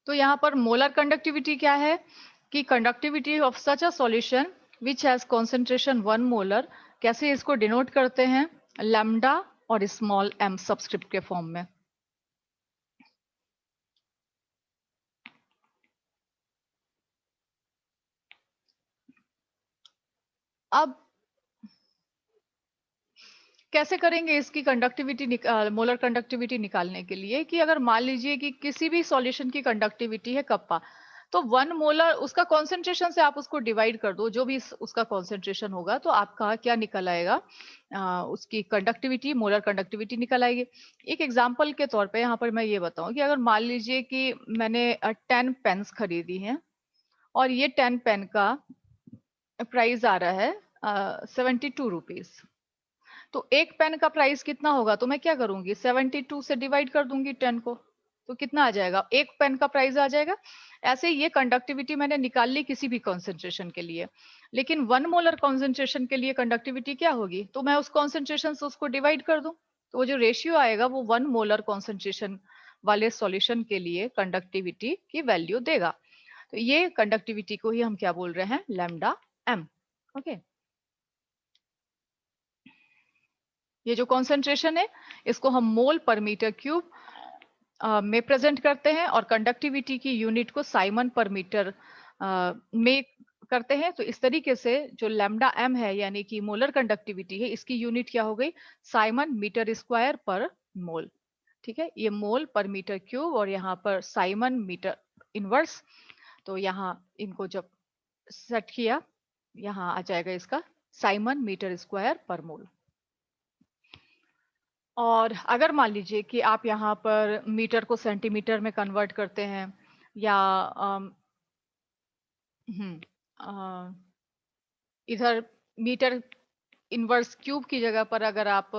तो यहाँ पर मोलर कंडक्टिविटी क्या है कि conductivity of such a solution which has concentration 1 molar, कैसे इसको डिनोट करते हैं, लैम्डा और स्मॉल m सबस्क्रिप्ट के फॉर्म में। अब कैसे करेंगे इसकी कंडक्टिविटी मोलर कंडक्टिविटी निकालने के लिए कि अगर मान लीजिए कि किसी भी सॉल्यूशन की कंडक्टिविटी है कप्पा, तो 1 मोलर उसका कॉन्सेंट्रेशन से आप उसको डिवाइड कर दो, जो भी उसका कॉन्सेंट्रेशन होगा तो आपका क्या निकल आएगा, उसकी कंडक्टिविटी, मोलर कंडक्टिविटी निकल आएगी। एक एग्जांपल के तौर पे यहाँ पर मैं ये बताऊं कि अगर मान लीजिए कि मैंने 10 पेन्स खरीदी हैं और ये 10 पेन का प्राइस आ रहा है 72 रुपीज। तो एक पेन का प्राइस कितना होगा, तो मैं क्या करूंगी, 72 से डिवाइड कर दूंगी 10 को, तो कितना आ जाएगा, एक पेन का प्राइस आ जाएगा। ऐसे ये कंडक्टिविटी मैंने निकाल ली किसी भी कॉन्सेंट्रेशन के लिए, लेकिन 1 मोलर कॉन्सेंट्रेशन के लिए कंडक्टिविटी क्या होगी, तो मैं उस कॉन्सेंट्रेशन से उसको डिवाइड कर दूं, तो वो जो रेशियो आएगा वो 1 मोलर कॉन्सेंट्रेशन वाले सॉल्यूशन के लिए कंडक्टिविटी की वैल्यू देगा। तो ये कंडक्टिविटी को ही हम क्या बोल रहे हैं, लैम्डा एम। ओके, ये जो कॉन्सेंट्रेशन है इसको हम मोल पर मीटर क्यूब में प्रेजेंट करते हैं और कंडक्टिविटी की यूनिट को साइमन पर मीटर में करते हैं। तो इस तरीके से जो लैम्डा एम है यानी कि मोलर कंडक्टिविटी है, इसकी यूनिट क्या हो गई, साइमन मीटर स्क्वायर पर मोल। ठीक है, ये मोल पर मीटर क्यूब और यहाँ पर साइमन मीटर इनवर्स। तो यहाँ इनको जब सेट किया, यहाँ आ जाएगा इसका साइमन मीटर स्क्वायर पर मोल। और अगर मान लीजिए कि आप यहाँ पर मीटर को सेंटीमीटर में कन्वर्ट करते हैं या हम्म, अ, इधर मीटर इनवर्स क्यूब की जगह पर अगर आप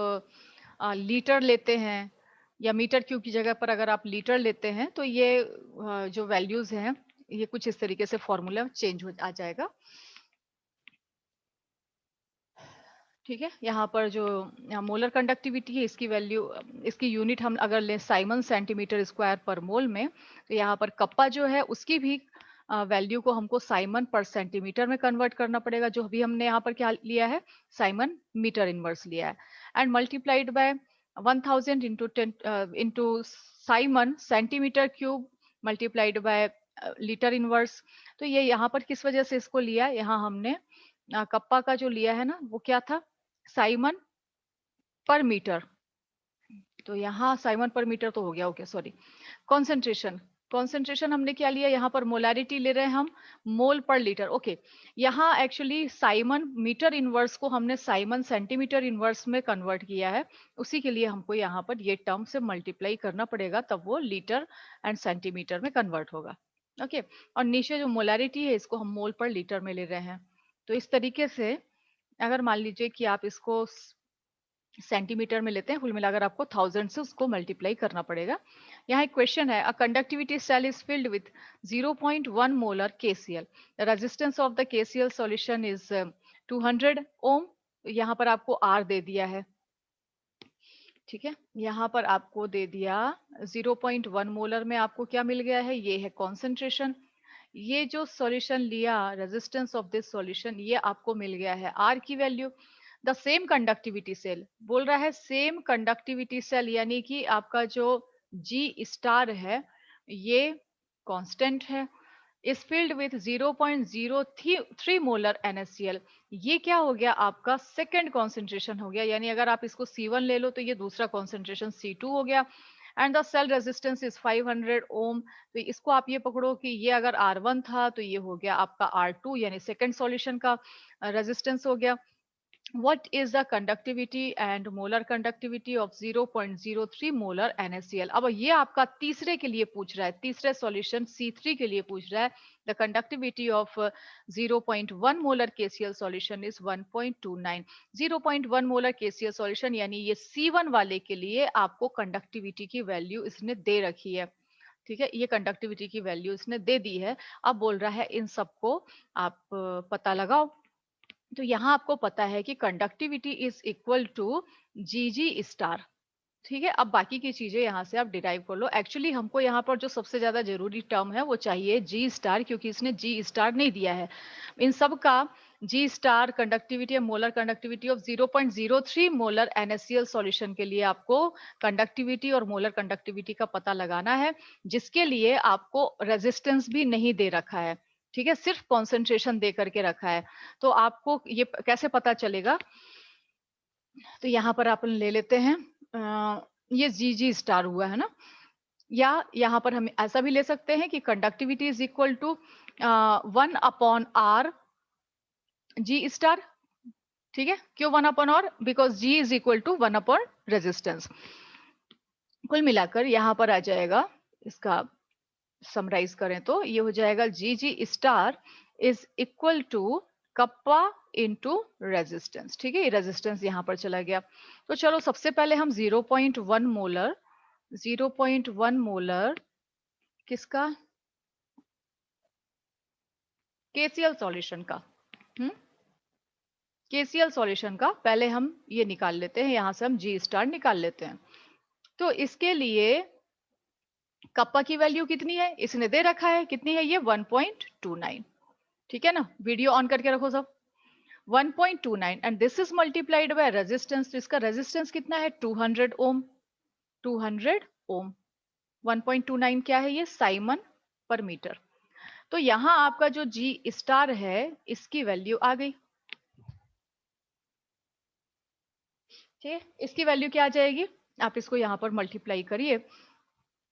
लीटर लेते हैं या मीटर क्यूब की जगह पर अगर आप लीटर लेते हैं, तो ये जो वैल्यूज हैं ये कुछ इस तरीके से फॉर्मूला चेंज हो आ जाएगा। ठीक है, यहाँ पर जो मोलर कंडक्टिविटी है इसकी वैल्यू, इसकी यूनिट हम अगर लें साइमन सेंटीमीटर स्क्वायर पर मोल में, तो यहाँ पर कप्पा जो है उसकी भी वैल्यू को हमको साइमन पर सेंटीमीटर में कन्वर्ट करना पड़ेगा, जो अभी हमने यहाँ पर क्या लिया है, साइमन मीटर इनवर्स लिया है, and multiplied by 1000 into 10 into Simon centimetre cube multiplied by litre inverse. तो ये यहाँ पर किस वजह से इसको लिया, यहाँ हमने कप्पा का जो लिया है ना वो क्या था, साइमन पर मीटर। तो यहाँ साइमन पर मीटर तो हो गया, ओके सॉरी, कॉन्सेंट्रेशन, कॉन्सेंट्रेशन हमने क्या लिया, यहाँ पर मोलारिटी ले रहे हैं हम, मोल पर लीटर। ओके, यहाँ एक्चुअली साइमन मीटर इनवर्स को हमने साइमन सेंटीमीटर इनवर्स में कन्वर्ट किया है, उसी के लिए हमको यहाँ पर ये टर्म से मल्टीप्लाई करना पड़ेगा, तब वो लीटर एंड सेंटीमीटर में कन्वर्ट होगा। ओके, और नीचे जो मोलारिटी है इसको हम मोल पर लीटर में ले रहे हैं। तो इस तरीके से अगर मान लीजिए कि आप इसको सेंटीमीटर में लेते हैं, कुल मिलाकर आपको 1000 से उसको मल्टीप्लाई करना पड़ेगा। यहाँ एक क्वेश्चन है, a conductivity cell is filled with 0.1 molar KCl, the resistance of the KCl solution is 200 ohm. यहाँ पर आपको R दे दिया है, ठीक है, यहाँ पर आपको दे दिया 0.1 मोलर में आपको क्या मिल गया है, ये है कॉन्सेंट्रेशन। ये जो सॉल्यूशन लिया, रेजिस्टेंस ऑफ दिस सॉल्यूशन, ये आपको मिल गया है R की value. The same conductivity cell बोल रहा है, सेम कंडक्टिविटी सेल यानी कि आपका जो G स्टार है ये कांस्टेंट है, is filled with 0.03 molar NaCl। ये क्या हो गया, आपका सेकंड कॉन्सेंट्रेशन हो गया, यानी अगर आप इसको C1 ले लो तो ये दूसरा कॉन्सेंट्रेशन C2 हो गया, and the cell resistance is 500 ohm. तो इसको आप ये पकड़ो कि ये अगर R1 था तो ये हो गया आपका R2 यानी सेकंड सॉल्यूशन का रेजिस्टेंस हो गया। What is the conductivity and molar conductivity of 0.03 molar NaCl? अब ये आपका तीसरे के लिए पूछ रहा है, तीसरे सॉल्यूशन C3 के लिए पूछ रहा है। The conductivity of 0.1 molar KCl solution is 1.29। 0.1 molar KCl solution यानी ये C1 वाले के लिए आपको कंडक्टिविटी की वैल्यू इसने दे रखी है। ठीक है, ये कंडक्टिविटी की वैल्यू इसने दे दी है। अब बोल रहा है इन सबको आप पता लगाओ। तो यहाँ आपको पता है कि conductivity is equal to G G star. ठीक है, अब बाकी की चीजें यहाँ से आप डिराइव कर लो। एक्चुअली हमको यहाँ पर जो सबसे ज्यादा जरूरी टर्म है वो चाहिए जी स्टार, क्योंकि इसने जी स्टार नहीं दिया है। इन सब का जी स्टार कंडक्टिविटी है, molar conductivity of 0.03 molar NaCl solution के लिए आपको कंडक्टिविटी और मोलर कंडक्टिविटी का पता लगाना है, जिसके लिए आपको रेजिस्टेंस भी नहीं दे रखा है। ठीक है, सिर्फ कॉन्सेंट्रेशन दे करके रखा है। तो आपको ये कैसे पता चलेगा? तो यहाँ पर अपन ले लेते हैं ये जी स्टार हुआ है ना, या यहाँ पर हम ऐसा भी ले सकते हैं कि conductivity is equal to 1/r G star. ठीक है, क्यों 1/r? Because G is equal to 1/ resistance. कुल मिलाकर यहाँ पर आ जाएगा, इसका समराइज करें तो ये हो जाएगा G star is equal to kappa into resistance. ठीक है, रेजिस्टेंस यहाँ पर चला गया। तो चलो सबसे पहले हम 0.1 मोलर 0.1 मोलर किसका? KCl सॉल्यूशन का। KCl सॉल्यूशन का पहले हम ये निकाल लेते हैं, यहां से हम जी स्टार निकाल लेते हैं। तो इसके लिए कप्पा की वैल्यू कितनी है इसने दे रखा है, कितनी है ये? 1.29। ठीक है ना, वीडियो ऑन करके रखो सब। 1.29 and this is multiplied by resistance. तो इसका रेजिस्टेंस कितना है? 200 ओम। 200 ओम। 1.29 क्या है ये? साइमन पर मीटर। तो यहां आपका जो जी स्टार है इसकी वैल्यू आ गई। ठीक है, इसकी वैल्यू क्या आ जाएगी? आप इसको यहां पर मल्टीप्लाई करिए,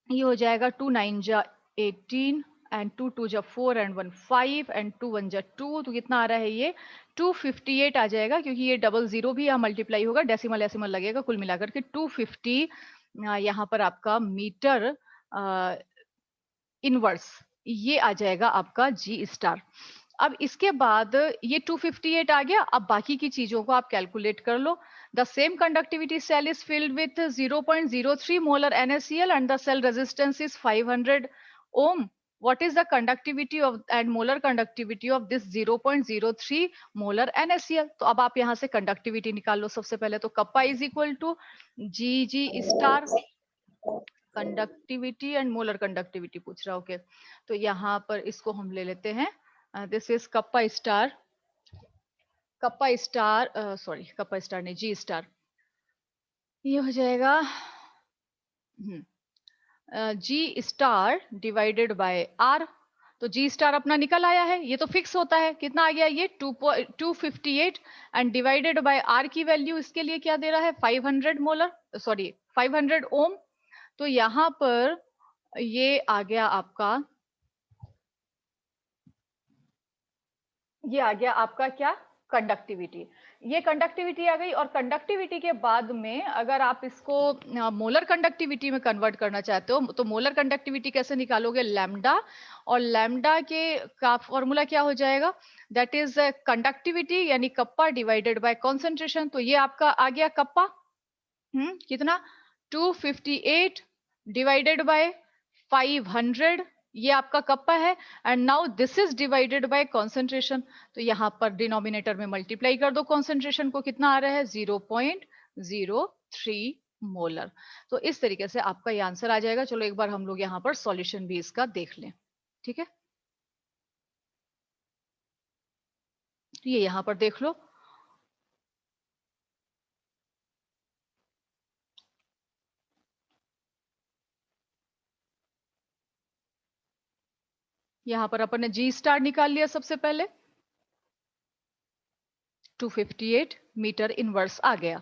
ये हो जाएगा 2 9 जा 18 एंड 2 2 जा 4 एंड 1 5 एंड 2 1 जा 2। तो कितना आ रहा है ये? 258 आ जाएगा, क्योंकि ये डबल जीरो भी यहाँ मल्टीप्लाई होगा, डेसिमल डेसिमल लगेगा। कुल मिलाकर के 250 यहाँ पर आपका मीटर इनवर्स ये आ जाएगा आपका जी स्टार। अब इसके बाद ये 258 आ गया। अब बाकी की चीजों को आप कैलकुलेट कर लो। The same conductivity cell is filled with 0.03 molar NaCl and the cell resistance is 500 ohm. What is the conductivity of and molar conductivity of this 0.03 molar NaCl? तो अब आप यहाँ से कंडक्टिविटी निकाल लो। सबसे पहले तो kappa is equal to G star, conductivity and molar conductivity पूछ रहा। ओके, तो यहाँ पर इसको हम ले लेते हैं। This is kappa star, sorry kappa star नहीं, जी स्टार। ये हो जाएगा G star divided by are. तो जी स्टार अपना निकल आया है, ये तो फिक्स होता है। कितना आ गया ये? 258 एंड डिवाइडेड बाय आर की वैल्यू इसके लिए क्या दे रहा है? 500 मोलर, सॉरी 500 ओम। तो यहाँ पर ये आ गया आपका, ये आ गया आपका क्या? कंडक्टिविटी। ये कंडक्टिविटी आ गई। और कंडक्टिविटी के बाद में अगर आप इसको मोलर कंडक्टिविटी में कन्वर्ट करना चाहते हो तो मोलर कंडक्टिविटी कैसे निकालोगे? लैम्डा, और लैम्डा के का फॉर्मूला क्या हो जाएगा? दैट इज कंडक्टिविटी यानी कप्पा डिवाइडेड बाय कॉन्सेंट्रेशन। तो ये आपका आ गया कप्पा, कितना? 258 डिवाइडेड बाय 500, ये आपका कप्पा है। And now this is divided by concentration. तो यहां पर डिनोमिनेटर में मल्टीप्लाई कर दो कॉन्सेंट्रेशन को, कितना आ रहा है? 0.03 मोलर। तो इस तरीके से आपका ये आंसर आ जाएगा। चलो एक बार हम लोग यहाँ पर सॉल्यूशन भी इसका देख लें। ठीक है, ये यहाँ पर देख लो। यहाँ पर अपन ने जी स्टार निकाल लिया सबसे पहले, 258 मीटर इनवर्स आ गया।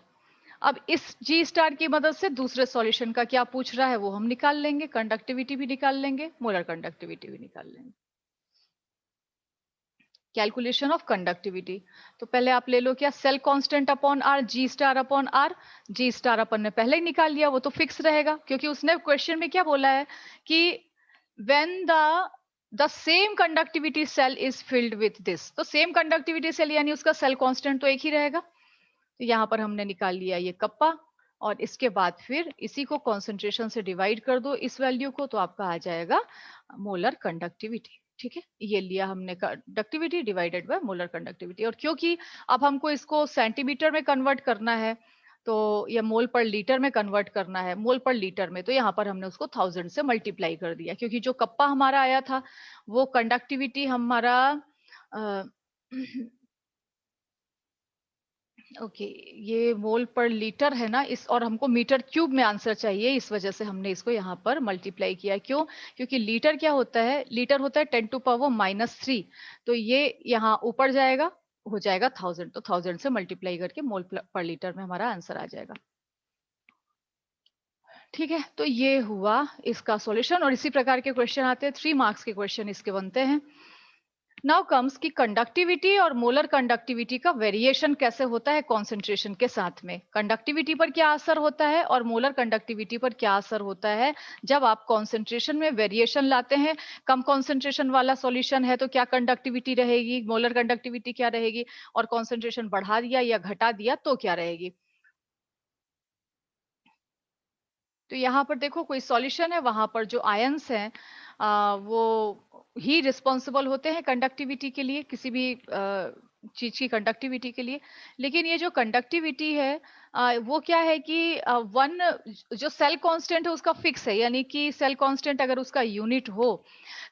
अब इस जी स्टार की मदद से दूसरे सॉल्यूशन का क्या पूछ रहा है वो हम निकाल लेंगे, कंडक्टिविटी भी निकाल लेंगे, मोलर कंडक्टिविटी भी निकाल लेंगे। कैलकुलेशन ऑफ कंडक्टिविटी, तो पहले आप ले लो क्या? Cell constant upon R, G star upon R. G star अपन ने पहले ही निकाल लिया, वो तो फिक्स रहेगा, क्योंकि उसने क्वेश्चन में क्या बोला है कि when the same conductivity cell is filled with this. तो सेम कंडक्टिविटी सेल यानी उसका सेल कांस्टेंट तो एक ही रहेगा। तो यहाँ पर हमने निकाल लिया ये कप्पा, और इसके बाद फिर इसी को कॉन्सेंट्रेशन से डिवाइड कर दो इस वैल्यू को, तो आपका आ जाएगा मोलर कंडक्टिविटी। ठीक है, ये लिया हमने conductivity divided by molar conductivity. और क्योंकि अब हमको इसको सेंटीमीटर में कन्वर्ट करना है, तो ये मोल पर लीटर में कन्वर्ट करना है, मोल पर लीटर में, तो यहाँ पर हमने उसको 1000 से मल्टीप्लाई कर दिया, क्योंकि जो कप्पा हमारा आया था वो कंडक्टिविटी हमारा ओके, ये मोल पर लीटर है ना, इस और हमको मीटर क्यूब में आंसर चाहिए, इस वजह से हमने इसको यहाँ पर मल्टीप्लाई किया। क्यों? क्योंकि लीटर क्या होता है, लीटर होता है 10 टू पावर -3, तो ये यहाँ ऊपर जाएगा, हो जाएगा 1000, तो 1000 से मल्टीप्लाई करके मोल पर लीटर में हमारा आंसर आ जाएगा। ठीक है, तो ये हुआ इसका सॉल्यूशन, और इसी प्रकार के क्वेश्चन आते हैं, 3 मार्क्स के क्वेश्चन इसके बनते हैं। नाउ कम्स की कंडक्टिविटी और मोलर कंडक्टिविटी का वेरिएशन कैसे होता है कॉन्सेंट्रेशन के साथ में, कंडक्टिविटी पर क्या असर होता है और मोलर कंडक्टिविटी पर क्या असर होता है जब आप कॉन्सेंट्रेशन में वेरिएशन लाते हैं। कम कॉन्सेंट्रेशन वाला सॉल्यूशन है तो क्या कंडक्टिविटी रहेगी, मोलर कंडक्टिविटी क्या रहेगी, और कॉन्सेंट्रेशन बढ़ा दिया या घटा दिया तो क्या रहेगी। तो यहाँ पर देखो कोई सॉल्यूशन है, वहां पर जो आयंस हैं वो ही रिस्पॉन्सिबल होते हैं कंडक्टिविटी के लिए, किसी भी चीज की कंडक्टिविटी के लिए। लेकिन ये जो कंडक्टिविटी है वो क्या है कि वन जो सेल कांस्टेंट है उसका फिक्स है, यानी कि सेल कांस्टेंट अगर उसका यूनिट हो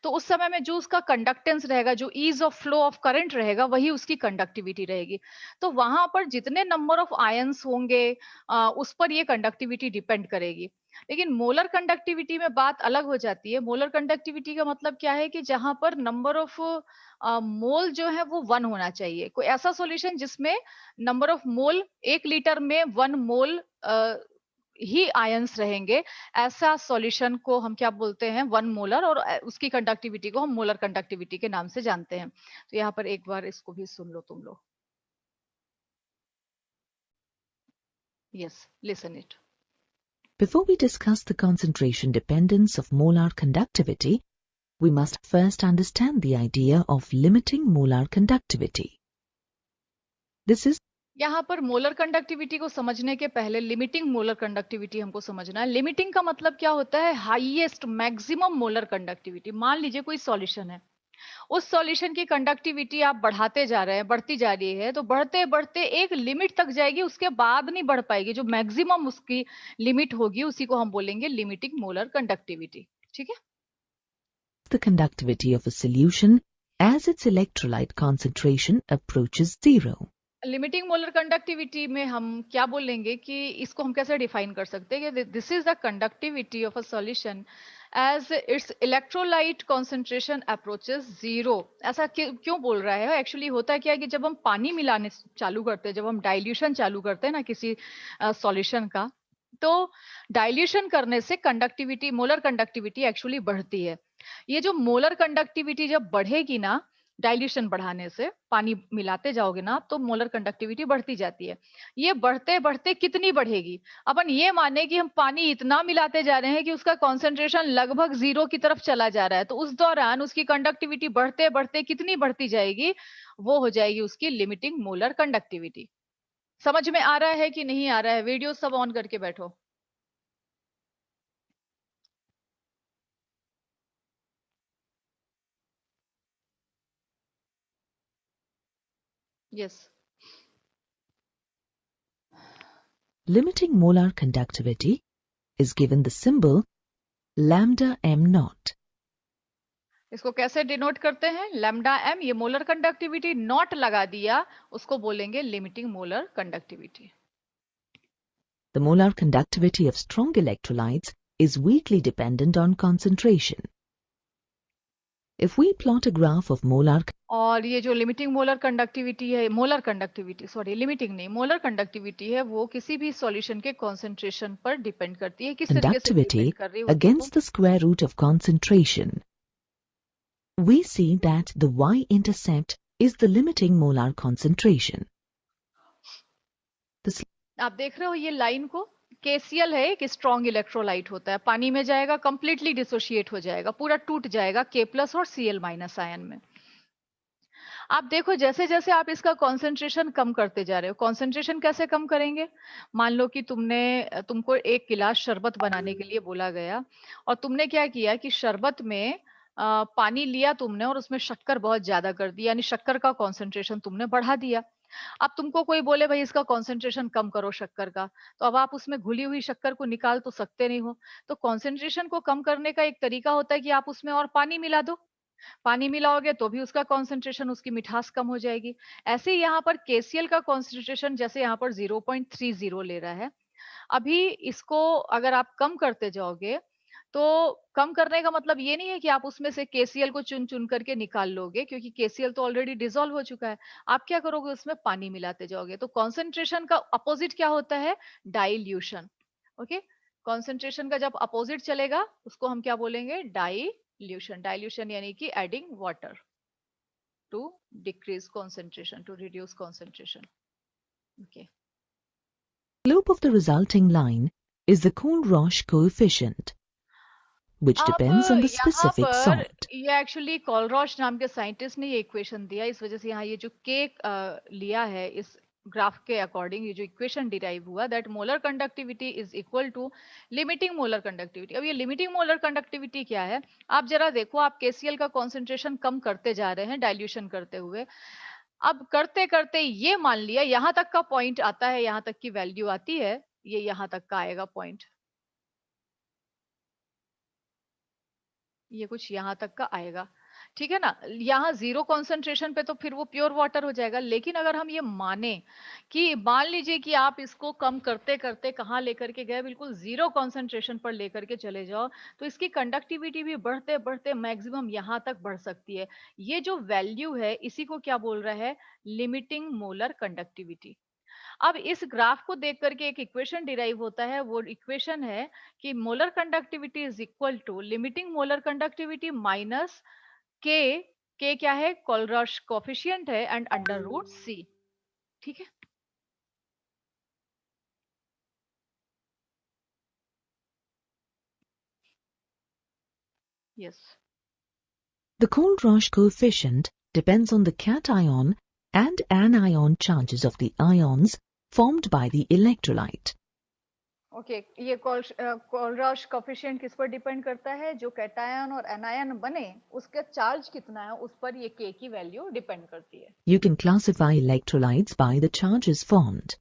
तो उस समय में जो उसका कंडक्टेंस रहेगा, जो ease of flow of current रहेगा, वही उसकी कंडक्टिविटी रहेगी। तो वहां पर जितने नंबर ऑफ आयंस होंगे उस पर ये कंडक्टिविटी डिपेंड करेगी। लेकिन मोलर कंडक्टिविटी में बात अलग हो जाती है। मोलर कंडक्टिविटी का मतलब क्या है कि जहां पर नंबर ऑफ मोल जो है वो 1 होना चाहिए। कोई ऐसा सॉल्यूशन जिसमें नंबर ऑफ मोल 1 लीटर में 1 मोल ही आयंस रहेंगे, ऐसा सॉल्यूशन को हम क्या बोलते हैं, 1 मोलर, और उसकी कंडक्टिविटी को हम मोलर कंडक्टिविटी के नाम से जानते हैं। तो यहाँ पर एक बार इसको भी सुन लो तुम लोग। Yes, listen it. Before we discuss the concentration dependence of molar conductivity, we must first understand the idea of limiting molar conductivity. This is यहाँ पर मोलर कंडक्टिविटी को समझने के पहले लिमिटिंग मोलर कंडक्टिविटी हमको समझना है। लिमिटिंग का मतलब क्या होता है, हाईएस्ट मैक्सिमम मोलर कंडक्टिविटी। मान लीजिए कोई सॉल्यूशन है, उस सॉल्यूशन की कंडक्टिविटी आप बढ़ाते जा रहे हैं, बढ़ती जा रही है, तो बढ़ते बढ़ते एक लिमिट तक जाएगी, उसके बाद नहीं बढ़ पाएगी। जो मैक्सिमम उसकी लिमिट होगी उसी को हम बोलेंगे लिमिटिंग मोलर कंडक्टिविटी। ठीक है, the conductivity of a solution as its electrolyte concentration approaches zero. Limiting molar conductivity में हम क्या बोलेंगे कि इसको हम कैसे डिफाइन कर सकते हैं कि this is the conductivity of a solution as its electrolyte concentration approaches zero. ऐसा क्यों बोल रहा है, एक्चुअली होता है क्या है कि जब हम पानी मिलाने चालू करते हैं, जब हम डाइल्यूशन चालू करते हैं ना किसी सॉल्यूशन का, तो डाइल्यूशन करने से कंडक्टिविटी, मोलर कंडक्टिविटी एक्चुअली बढ़ती है। ये जो मोलर कंडक्टिविटी जब बढ़ेगी ना, डाइल्यूशन बढ़ाने से, पानी मिलाते जाओगे ना तो मोलर कंडक्टिविटी बढ़ती जाती है। ये बढ़ते बढ़ते कितनी बढ़ेगी, अपन ये माने कि हम पानी इतना मिलाते जा रहे हैं कि उसका कॉन्सेंट्रेशन लगभग 0 की तरफ चला जा रहा है, तो उस दौरान उसकी कंडक्टिविटी बढ़ते बढ़ते कितनी बढ़ती जाएगी, वो हो जाएगी उसकी लिमिटिंग मोलर कंडक्टिविटी। समझ में आ रहा है कि नहीं आ रहा है? वीडियो सब ऑन करके बैठो। Yes. Limiting molar conductivity is given the symbol lambda m naught. इसको कैसे डिनोट करते हैं, लैम्डा एम, ये मोलर कंडक्टिविटी, नॉट लगा दिया, उसको बोलेंगे limiting molar conductivity. The molar conductivity of strong electrolytes is weakly dependent on concentration. If we plot a graph of molar और ये जो लिमिटिंग मोलर कंडक्टिविटी है, मोलर कंडक्टिविटी, सॉरी लिमिटिंग नहीं, molar conductivity है, वो किसी भी सॉल्यूशन के कॉन्सेंट्रेशन पर डिपेंड करती है। किस तरीके से conductivity डिपेंड कर रही है वो देखो। against the square root of concentration, we see that the y-intercept is the limiting molar concentration. आप देख रहे हो ये लाइन को, केसीएल है कि स्ट्रॉन्ग इलेक्ट्रोलाइट होता है, पानी में जाएगा कंप्लीटली डिसोशिएट हो जाएगा, पूरा टूट जाएगा के प्लस और सीएल माइनस आयन में। आप देखो जैसे जैसे आप इसका कंसंट्रेशन कम करते जा रहे हो, कंसंट्रेशन कैसे कम करेंगे, मान लो कि तुमको एक गिलास शरबत बनाने के लिए बोला गया, और तुमने क्या किया कि शरबत में पानी लिया तुमने और उसमें शक्कर बहुत ज्यादा कर दी, यानी शक्कर का कंसंट्रेशन तुमने बढ़ा दिया। अब तुमको कोई बोले भाई इसका कॉन्सेंट्रेशन कम करो शक्कर का, तो अब आप उसमें घुली हुई शक्कर को निकाल तो सकते नहीं हो। तो कॉन्सेंट्रेशन को कम करने का एक तरीका होता है कि आप उसमें और पानी मिला दो। पानी मिलाओगे तो भी उसका कॉन्सेंट्रेशन, उसकी मिठास कम हो जाएगी। ऐसे ही यहाँ पर केसीएल का कॉन्सेंट्रेशन जैसे यहाँ पर 0.30 ले रहा है। अभी इसको अगर आप कम करते जाओगे, तो कम करने का मतलब ये नहीं है कि आप उसमें से केसीएल को चुन-चुन करके निकाल लोगे, क्योंकि केसीएल तो ऑलरेडी डिसॉल्व हो चुका है। आप क्या करोगे, उसमें पानी मिलाते जाओगे। तो कॉन्सेंट्रेशन का अपोजिट क्या होता है? डाइल्यूशन। ओके? कॉन्सेंट्रेशन का जब अपोजिट चलेगा, उसको हम क्या बोलेंगे? डाइल्यूशन। डाइल्यूशन यानी कि adding water to decrease concentration, to reduce concentration. Okay. The slope of the resulting line is the Kohlrausch coefficient, which अब depends on the यहाँ specific पर solid. ये एक्चुअली कॉलरॉश नाम के साइंटिस्ट ने ये इक्वेशन दिया, इस वजह से यहाँ ये जो के लिया है इस ग्राफ के अकॉर्डिंग, ये जो इक्वेशन डिराइव हुआ, that molar conductivity is equal to limiting molar conductivity. अब ये लिमिटिंग मोलर कंडक्टिविटी क्या है? आप जरा देखो, आप केसीएल का कॉन्सेंट्रेशन कम करते जा रहे हैं डाइल्यूशन करते हुए। अब करते करते ये मान लिया यहाँ तक का पॉइंट आता है, यहाँ तक की वैल्यू आती है, ये यहाँ तक का आएगा पॉइंट, ये कुछ यहाँ तक का आएगा। ठीक है ना? यहाँ जीरो कॉन्सेंट्रेशन पे तो फिर वो प्योर वाटर हो जाएगा। लेकिन अगर हम ये माने कि मान लीजिए कि आप इसको कम करते करते कहाँ लेकर के गए, बिल्कुल जीरो कॉन्सेंट्रेशन पर लेकर के चले जाओ, तो इसकी कंडक्टिविटी भी बढ़ते बढ़ते मैक्सिमम यहाँ तक बढ़ सकती है। ये जो वैल्यू है इसी को क्या बोल रहा है? Limiting molar conductivity. अब इस ग्राफ को देख करके एक इक्वेशन डिराइव होता है, वो इक्वेशन है कि molar conductivity is equal to limiting molar conductivity minus K. K क्या है? कोलरॉश कोफिशिएंट है, एंड अंडर रूट सी। ठीक है? Yes. The Kohlrausch coefficient depends on the cation and anion charges of the ions formed by the electrolyte. Okay, ये Kohlrausch coefficient किस पर depend करता है? जो कैटायन और एनायन बने उसका चार्ज कितना है, उस पर ये के की वैल्यू डिपेंड करती है। You can classify electrolytes by the charges formed.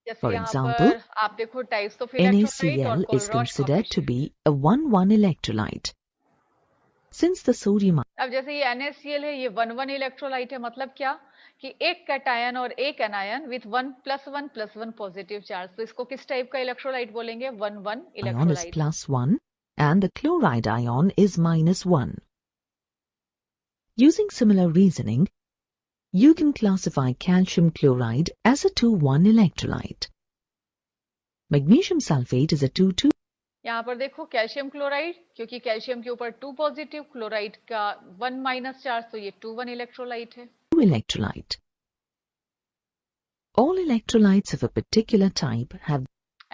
जैसे For यहाँ example, पर आप देखो टाइप्स ऑफ इलेक्ट्रोलाइट और NaCl is Kohlrausch considered to coefficient. be a 1,1 electrolyte. Since the sodium अब जैसे ये NaCl है, ये 1,1 इलेक्ट्रोलाइट है। मतलब क्या? कि एक कैटायन और एक एनायन विथ 1+1+1 पॉजिटिव चार्ज, तो इसको किस टाइप का इलेक्ट्रोलाइट बोलेंगे? 1,1 ion is electrolyte. +1 and the chloride ion is -1. Using similar reasoning, you can classify calcium chloride as a 2,1 electrolyte. Magnesium sulfate is a 2,2 यहाँ पर देखो कैल्शियम क्लोराइड, क्योंकि calcium के ऊपर 2 पॉजिटिव, क्लोराइड का 1 माइनस चार्ज, तो ये 2,1 इलेक्ट्रोलाइट है। electrolyte. All electrolytes of a particular type have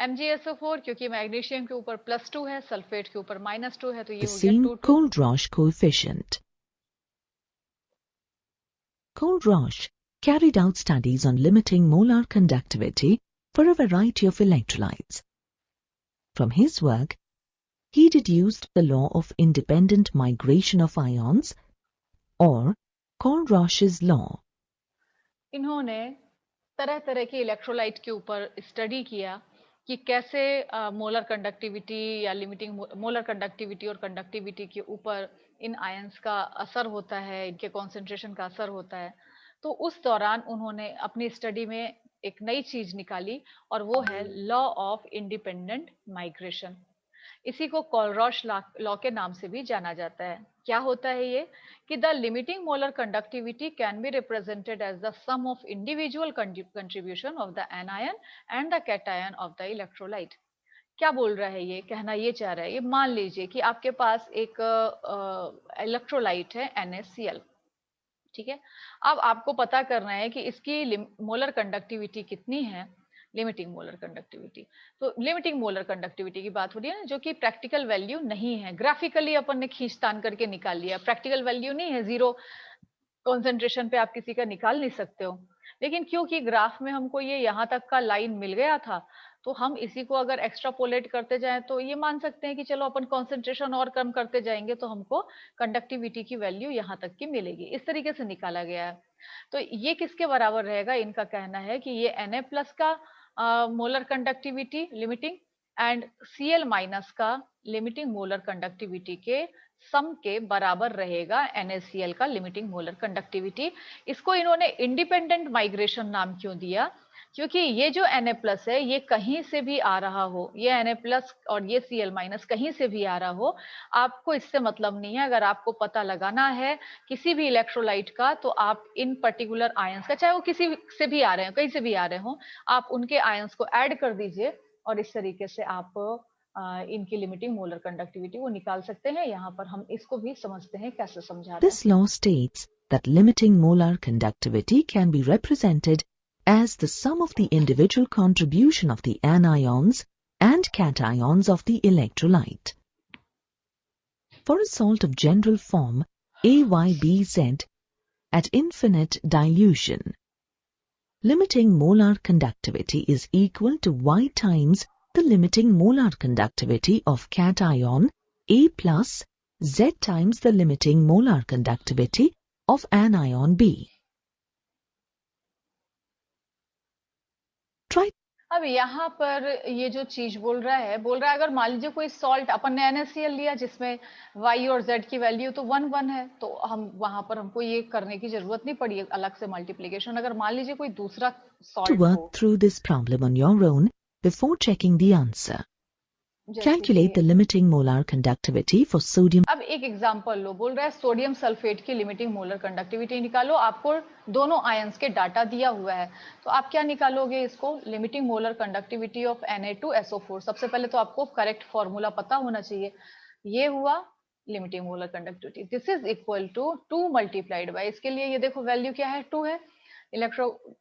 MgSO4, क्योंकि मैग्नीशियम के ऊपर +2 है, सल्फेट के ऊपर -2 है, तो ये the हो गया same 2,2। Kohlrausch coefficient. Kohlrausch carried out studies on limiting molar conductivity for a variety of electrolytes. From his work, he deduced the law of independent migration of ions, or Kohlrausch's law. इन्होंने तरह तरह के electrolyte के ऊपर study किया कि कैसे molar conductivity या लिमिटिंग मोलर कंडक्टिविटी और कंडक्टिविटी के ऊपर इन आयंस का असर होता है, इनके कॉन्सेंट्रेशन का असर होता है। तो उस दौरान उन्होंने अपनी स्टडी में एक नई चीज निकाली, और वो है लॉ ऑफ इंडिपेंडेंट माइग्रेशन। इसी को कोलरॉश लॉ के नाम से भी जाना जाता है। क्या होता है ये? कि the limiting molar conductivity can be represented as the sum of individual contribution of the anion and the cation of the electrolyte. क्या बोल रहा है ये? कहना ये चाह रहा है, ये मान लीजिए कि आपके पास एक इलेक्ट्रोलाइट है NaCl। ठीक है? अब आपको पता करना है कि इसकी मोलर कंडक्टिविटी कितनी है, लिमिटिंग मोलर कंडक्टिविटी। तो लिमिटिंग मोलर कंडक्टिविटी की बात हो रही है ना, जो कि प्रैक्टिकल वैल्यू नहीं है, ग्राफिकली अपन ने खींचतान करके निकाल लिया, प्रैक्टिकल वैल्यू नहीं है, जीरो कॉन्सेंट्रेशन पे आप किसी का निकाल नहीं सकते हो। लेकिन क्योंकि ग्राफ में हमको ये यहाँ तक का लाइन मिल गया था, तो हम इसी को अगर एक्स्ट्रापोलेट करते जाएं तो ये मान सकते हैं कि चलो अपन कॉन्सेंट्रेशन और कम करते जाएंगे तो हमको कंडक्टिविटी की वैल्यू यहाँ तक की मिलेगी। इस तरीके से निकाला गया है। तो ये किसके बराबर रहेगा? इनका कहना है कि ये Na+ का molar conductivity limiting and Cl- का लिमिटिंग मोलर कंडक्टिविटी के सम के बराबर रहेगा NaCl का लिमिटिंग मोलर कंडक्टिविटी। इसको इन्होंने इंडिपेंडेंट माइग्रेशन नाम क्यों दिया? क्योंकि ये जो Na+ है ये कहीं से भी आ रहा हो, ये Na+ और ये Cl- कहीं से भी आ रहा हो, आपको इससे मतलब नहीं है। अगर आपको पता लगाना है किसी भी इलेक्ट्रोलाइट का, तो आप इन पर्टिकुलर आयंस का, चाहे वो किसी से भी आ रहे हो, कहीं से भी आ रहे हो, आप उनके आयंस को ऐड कर दीजिए और इस तरीके से आप इनकी लिमिटिंग मोलर कंडक्टिविटी वो निकाल सकते हैं। यहाँ पर हम इसको भी समझते हैं कैसे समझा रहे हैं। This law states that limiting molar conductivity can be represented as the sum of the individual contribution of the anions and cations of the electrolyte. For a salt of general form AyBz at infinite dilution, limiting molar conductivity is equal to Y times the limiting molar conductivity of cation A plus Z times the limiting molar conductivity of anion B. Try. अब यहाँ पर ये जो चीज बोल रहा है अगर मान लीजिए कोई सॉल्ट, अपन ने NaCl लिया जिसमें Y और Z की वैल्यू तो 1 है, तो हम वहां पर हमको ये करने की जरूरत नहीं पड़ी अलग से मल्टीप्लीकेशन। अगर मान लीजिए कोई दूसरा To सॉल्ट work हो, through this problem on your own before checking the answer. जैसे Calculate कि the limiting molar conductivity for sodium. अब एक एग्जांपल लो, बोल रहा है सोडियम सल्फेट की लिमिटिंग मोलर कंडक्टिविटी निकालो। आपको दोनों आयंस के डाटा दिया हुआ है, तो आप क्या निकालोगे? इसको limiting molar conductivity of Na2SO4। सबसे पहले तो आपको करेक्ट फॉर्मूला पता होना चाहिए। ये हुआ limiting molar conductivity, this is equal to 2 multiplied by, इसके लिए ये देखो वैल्यू क्या है, 2 है इलेक्ट्रो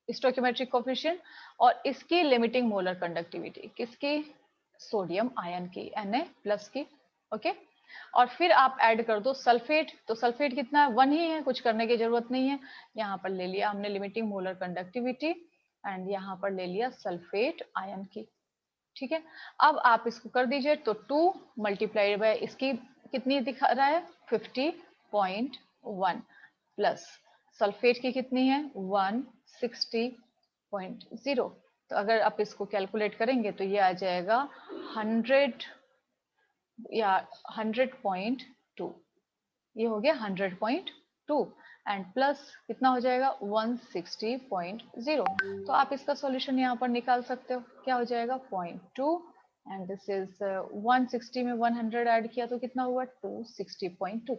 स्टोइकियोमेट्रिक कोफिशिएंट, और इसकी लिमिटिंग मोलर कंडक्टिविटी किसकी? सोडियम आयन की, Na+ की। ओके, और फिर आप ऐड कर दो सल्फेट, तो सल्फेट कितना है? 1 ही है, कुछ करने की जरूरत नहीं है। यहाँ पर ले लिया हमने लिमिटिंग मोलर कंडक्टिविटी एंड यहाँ पर ले लिया सल्फेट आयन की। ठीक है, अब आप इसको कर दीजिए, तो 2 मल्टीप्लाइड बाय इसकी कितनी दिखा रहा है? 50.1 प्लस सल्फेट की कितनी है? 160.0। तो अगर आप इसको कैलकुलेट करेंगे तो ये आ जाएगा 100 या 100.2, ये हो गया 100.2 एंड प्लस कितना हो जाएगा? 160.0। तो आप इसका सॉल्यूशन यहाँ पर निकाल सकते हो, क्या हो जाएगा? 0.2 एंड दिस इज 160 में 100 ऐड किया तो कितना हुआ? 260.2।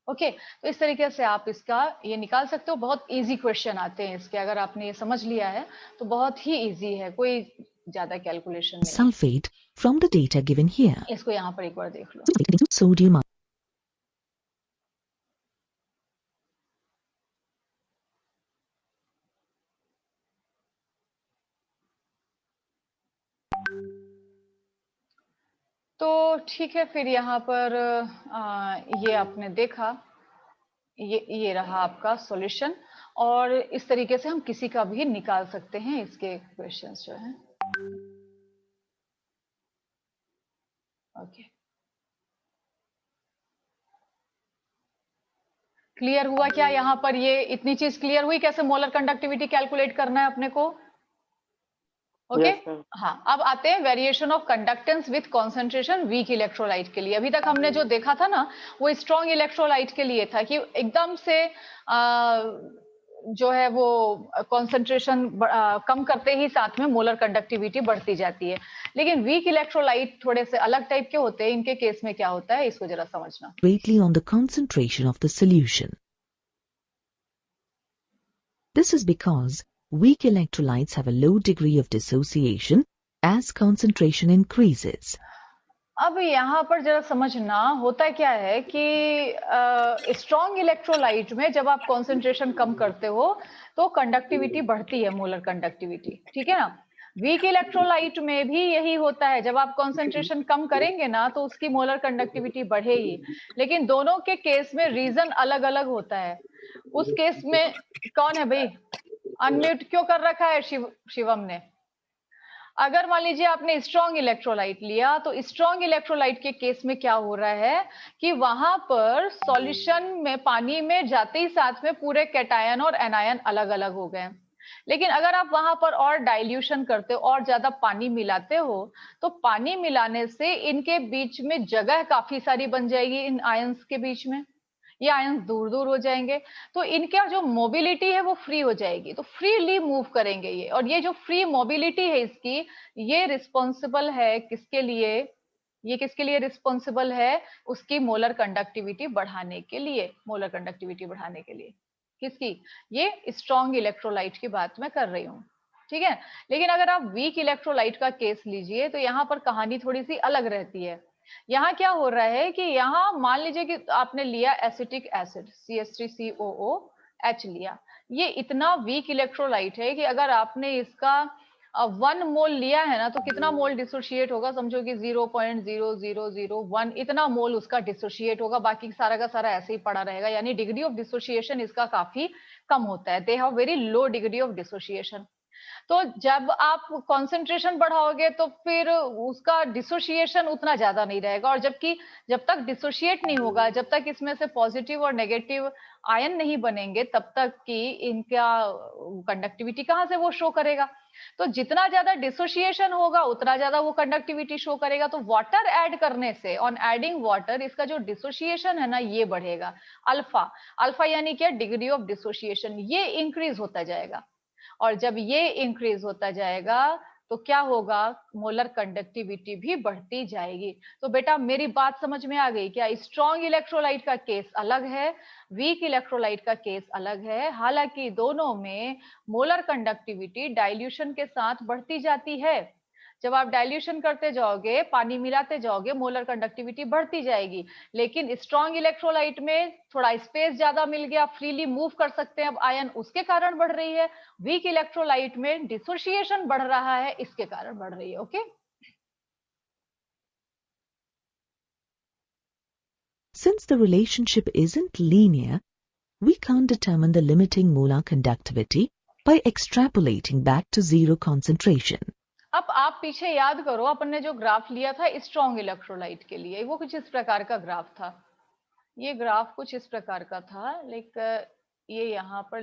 ओके, तो इस तरीके से आप इसका ये निकाल सकते हो। बहुत इजी क्वेश्चन आते हैं इसके, अगर आपने ये समझ लिया है तो बहुत ही इजी है, कोई ज्यादा कैलकुलेशन नहीं है। Sulfate from the data given here. इसको यहाँ पर एक बार देख लो। Sodium. तो ठीक है, फिर यहाँ पर ये आपने देखा, ये रहा आपका सॉल्यूशन, और इस तरीके से हम किसी का भी निकाल सकते हैं इसके क्वेश्चंस जो हैं। ओके, क्लियर हुआ क्या? यहाँ पर ये इतनी चीज क्लियर हुई कैसे मोलर कंडक्टिविटी कैलकुलेट करना है अपने को? ओके, हाँ, अब आते हैं variation of conductance with concentration weak electrolyte के लिए। अभी तक हमने जो देखा था ना, वो स्ट्रॉन्ग इलेक्ट्रोलाइट के लिए था कि एकदम से जो है वो कॉन्सेंट्रेशन कम करते ही साथ में मोलर कंडक्टिविटी बढ़ती जाती है। लेकिन वीक इलेक्ट्रोलाइट थोड़े से अलग टाइप के होते हैं। इनके केस में क्या होता है, इसको जरा समझना। Greatly on the concentration of the solution. This is because weak electrolytes have a low degree of dissociation as concentration increases. अब यहाँ पर जरा समझना, होता क्या है कि स्ट्रॉन्ग इलेक्ट्रोलाइट में जब आप कॉन्सेंट्रेशन कम करते हो तो कंडक्टिविटी बढ़ती है, मोलर कंडक्टिविटी, ठीक है ना। वीक इलेक्ट्रोलाइट में भी यही होता है, जब आप कॉन्सेंट्रेशन कम करेंगे ना तो उसकी मोलर कंडक्टिविटी बढ़ेगी। लेकिन दोनों के केस में रीजन अलग अलग होता है। उस केस में कौन है भाई? अनम्यूट क्यों कर रखा है शिवम ने? अगर मान लीजिए आपने स्ट्रॉन्ग इलेक्ट्रोलाइट लिया, तो स्ट्रॉन्ग इलेक्ट्रोलाइट के केस में क्या हो रहा है कि वहां पर सॉल्यूशन में पानी में जाते ही साथ में पूरे कैटायन और एनायन अलग अलग हो गए। लेकिन अगर आप वहां पर और डाइल्यूशन करते हो और ज्यादा पानी मिलाते हो, तो पानी मिलाने से इनके बीच में जगह काफी सारी बन जाएगी, इन आयंस के बीच में ये आयंस दूर दूर हो जाएंगे, तो इनका जो मोबिलिटी है वो फ्री हो जाएगी, तो फ्रीली मूव करेंगे ये। और ये जो फ्री मोबिलिटी है इसकी, ये रिस्पॉन्सिबल है किसके लिए, ये किसके लिए रिस्पॉन्सिबल है, उसकी मोलर कंडक्टिविटी बढ़ाने के लिए, मोलर कंडक्टिविटी बढ़ाने के लिए। किसकी, ये स्ट्रॉन्ग इलेक्ट्रोलाइट की बात मैं कर रही हूँ, ठीक है। लेकिन अगर आप वीक इलेक्ट्रोलाइट का केस लीजिए, तो यहाँ पर कहानी थोड़ी सी अलग रहती है। यहाँ क्या हो रहा है कि यहाँ मान लीजिए कि आपने लिया एसिटिक एसिड CH3COOH लिया, ये इतना वीक इलेक्ट्रोलाइट है कि अगर आपने इसका 1 मोल लिया है ना, तो कितना मोल डिसोशिएट होगा, समझो कि 0.0001 इतना मोल उसका डिसोशिएट होगा, बाकी सारा का सारा ऐसे ही पड़ा रहेगा, यानी डिग्री ऑफ डिसोशिएशन इसका काफी कम होता है, they have very low degree of dissociation. तो जब आप कंसंट्रेशन बढ़ाओगे तो फिर उसका डिसोसिएशन उतना ज्यादा नहीं रहेगा, और जबकि जब तक डिसोशिएट नहीं होगा, जब तक इसमें से पॉजिटिव और नेगेटिव आयन नहीं बनेंगे, तब तक कि इनका कंडक्टिविटी कहाँ से वो शो करेगा। तो जितना ज्यादा डिसोसिएशन होगा उतना ज्यादा वो कंडक्टिविटी शो करेगा। तो वाटर ऐड करने से, ऑन एडिंग वाटर, इसका जो डिसोसिएशन है ना ये बढ़ेगा, अल्फा, अल्फा यानी क्या, डिग्री ऑफ डिसोसिएशन, ये इंक्रीज होता जाएगा। और जब ये इंक्रीज होता जाएगा तो क्या होगा, मोलर कंडक्टिविटी भी बढ़ती जाएगी। तो बेटा मेरी बात समझ में आ गई क्या, स्ट्रॉन्ग इलेक्ट्रोलाइट का केस अलग है, वीक इलेक्ट्रोलाइट का केस अलग है, हालांकि दोनों में मोलर कंडक्टिविटी डाइल्यूशन के साथ बढ़ती जाती है। जब आप डाइल्यूशन करते जाओगे, पानी मिलाते जाओगे, मोलर कंडक्टिविटी बढ़ती जाएगी। लेकिन स्ट्रॉन्ग इलेक्ट्रोलाइट में थोड़ा स्पेस ज्यादा मिल गया, फ्रीली मूव कर सकते हैं अब आयन, उसके कारण बढ़ रही है। वीक इलेक्ट्रोलाइट में डिसोसिएशन बढ़ रहा है, इसके कारण बढ़ रही है। Okay, Since the relationship isn't linear, we can't determine the limiting molar conductivity by extrapolating back to zero concentration. अब आप पीछे याद करो, अपन ने जो ग्राफ लिया था स्ट्रॉन्ग इलेक्ट्रोलाइट के लिए, वो कुछ इस प्रकार का ग्राफ था। ये ग्राफ कुछ इस प्रकार का था, लाइक ये यहाँ पर